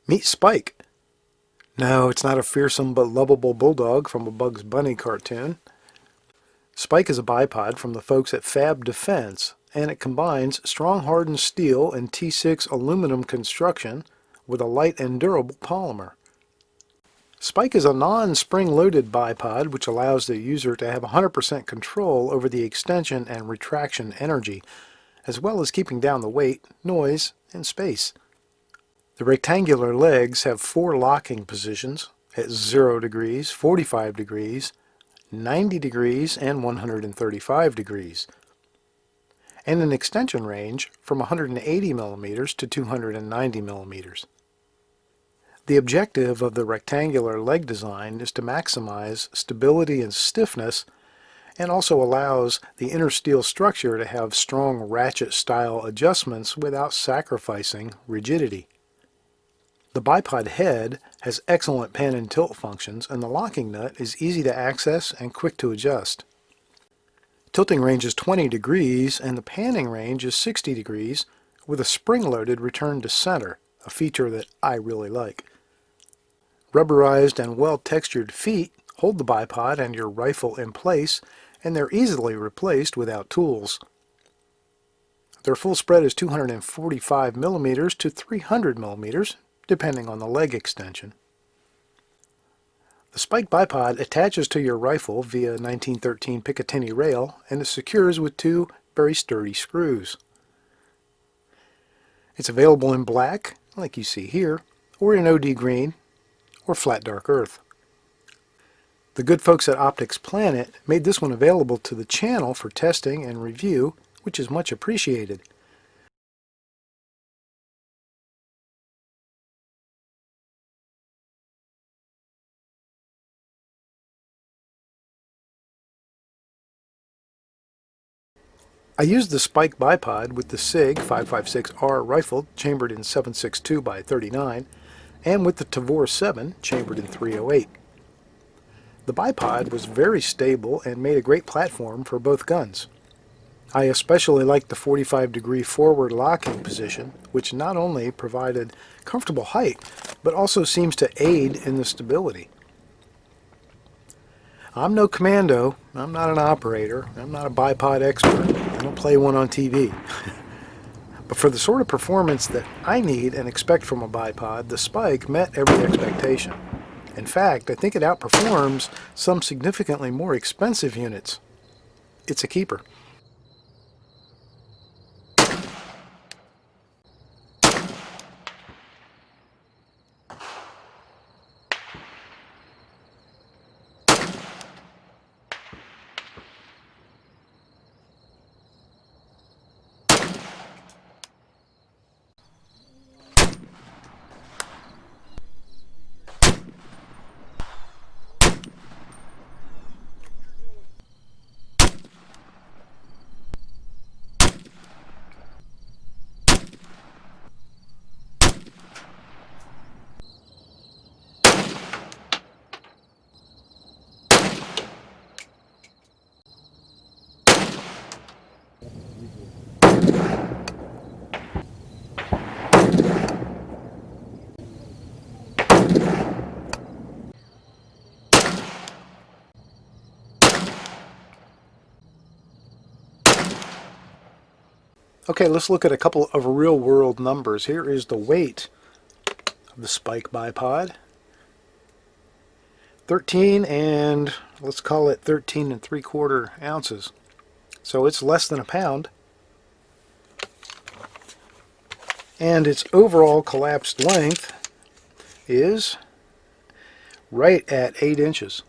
Meet Spike. No, it's not a fearsome but lovable bulldog from a Bugs Bunny cartoon. Spike is a bipod from the folks at FAB Defense, and it combines strong hardened steel and T6 aluminum construction with a light and durable polymer. Spike is a non-spring-loaded bipod which allows the user to have 100% control over the extension and retraction energy, as well as keeping down the weight, noise, and space. The rectangular legs have 4 locking positions at 0 degrees, 45 degrees, 90 degrees, and 135 degrees, and an extension range from 180 millimeters to 290 millimeters. The objective of the rectangular leg design is to maximize stability and stiffness, and also allows the inner steel structure to have strong ratchet-style adjustments without sacrificing rigidity. The bipod head has excellent pan and tilt functions, and the locking nut is easy to access and quick to adjust. Tilting range is 20 degrees, and the panning range is 60 degrees, with a spring-loaded return to center, a feature that I really like. Rubberized and well-textured feet hold the bipod and your rifle in place, and they're easily replaced without tools. Their full spread is 245 millimeters to 300 millimeters, depending on the leg extension. The Spike bipod attaches to your rifle via 1913 Picatinny rail, and it secures with 2 very sturdy screws. It's available in black, like you see here, or in OD green, or flat dark earth. The good folks at Optics Planet made this one available to the channel for testing and review, which is much appreciated. I used the Spike bipod with the SIG 556R rifle chambered in 7.62 by 39, and with the Tavor 7 chambered in 308. The bipod was very stable and made a great platform for both guns. I especially liked the 45-degree forward locking position, which not only provided comfortable height, but also seems to aid in the stability. I'm no commando, I'm not an operator, I'm not a bipod expert, I don't play one on TV. But for the sort of performance that I need and expect from a bipod, the Spike met every expectation. In fact, I think it outperforms some significantly more expensive units. It's a keeper. Okay, let's look at a couple of real-world numbers. Here is the weight of the Spike bipod. 13 and let's call it 13 3/4 ounces. So it's less than a pound. And its overall collapsed length is right at 8 inches.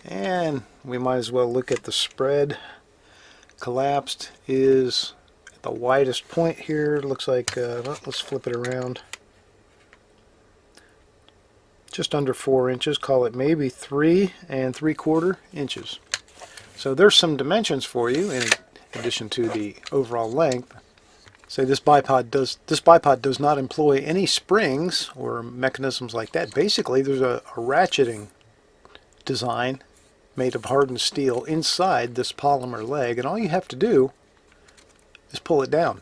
And we might as well look at the spread. Collapsed is at the widest point here. It looks like, let's flip it around. Just under 4 inches, call it maybe 3 3/4 inches. So there's some dimensions for you in addition to the overall length. So this bipod does not employ any springs or mechanisms like that. Basically, there's a ratcheting design made of hardened steel inside this polymer leg, and all you have to do is pull it down.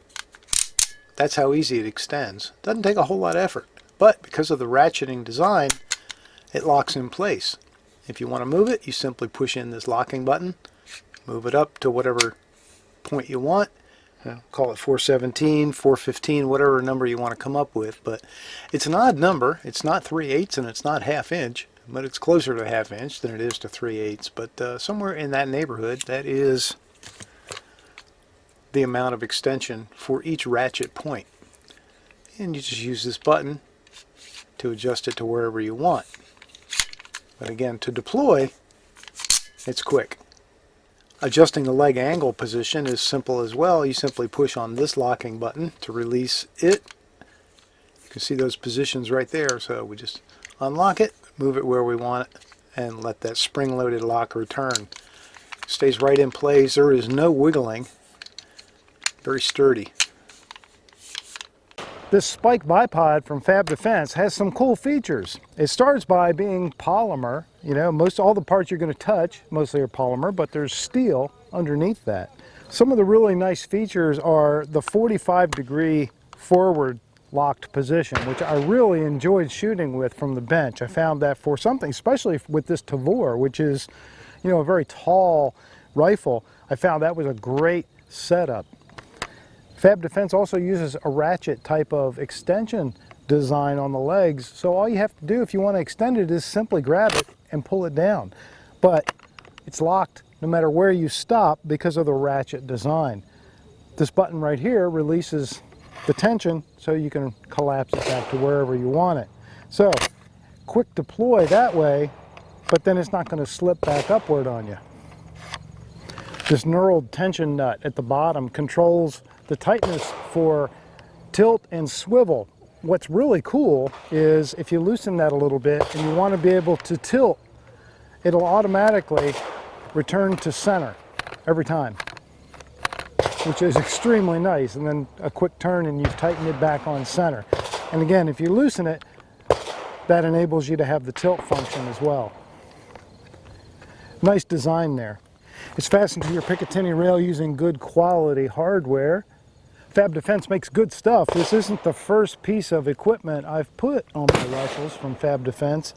That's how easy it extends. Doesn't take a whole lot of effort, but because of the ratcheting design, it locks in place. If you want to move it, you simply push in this locking button, move it up to whatever point you want. Call it 417, 415, whatever number you want to come up with. But it's an odd number. It's not 3/8 and it's not 1/2 inch, but it's closer to 1/2 inch than it is to 3/8. But somewhere in that neighborhood, that is the amount of extension for each ratchet point. And you just use this button to adjust it to wherever you want. But again, to deploy, it's quick. Adjusting the leg angle position is simple as well. You simply push on this locking button to release it. You can see those positions right there. So we just unlock it, move it where we want it, and let that spring-loaded lock return. Stays right in place. There is no wiggling. Very sturdy. This Spike bipod from FAB Defense has some cool features. It starts by being polymer. You know, all the parts you're going to touch mostly are polymer, but there's steel underneath that. Some of the really nice features are the 45-degree forward locked position, which I really enjoyed shooting with from the bench. I found that for something, especially with this Tavor, which is, you know, a very tall rifle, I found that was a great setup. FAB Defense also uses a ratchet type of extension design on the legs, so all you have to do if you want to extend it is simply grab it and pull it down. But it's locked no matter where you stop because of the ratchet design. This button right here releases the tension so you can collapse it back to wherever you want it. So quick deploy that way, but then it's not going to slip back upward on you. This knurled tension nut at the bottom controls the tightness for tilt and swivel. What's really cool is if you loosen that a little bit and you want to be able to tilt, it'll automatically return to center every time, which is extremely nice. And then a quick turn and you've tightened it back on center. And again, if you loosen it, that enables you to have the tilt function as well. Nice design there. It's fastened to your Picatinny rail using good quality hardware. FAB Defense makes good stuff. This isn't the first piece of equipment I've put on my rifles from FAB Defense,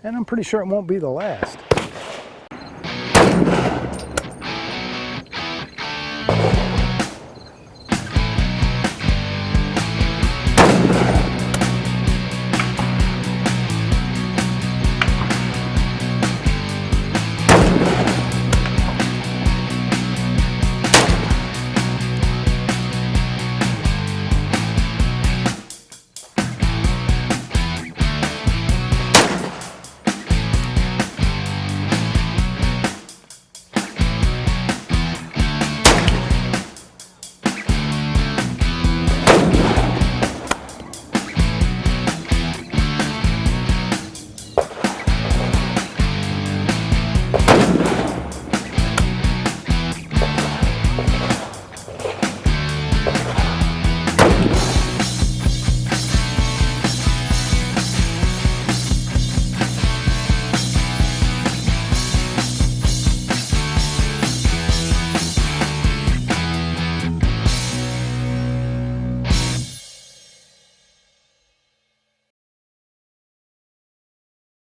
and I'm pretty sure it won't be the last.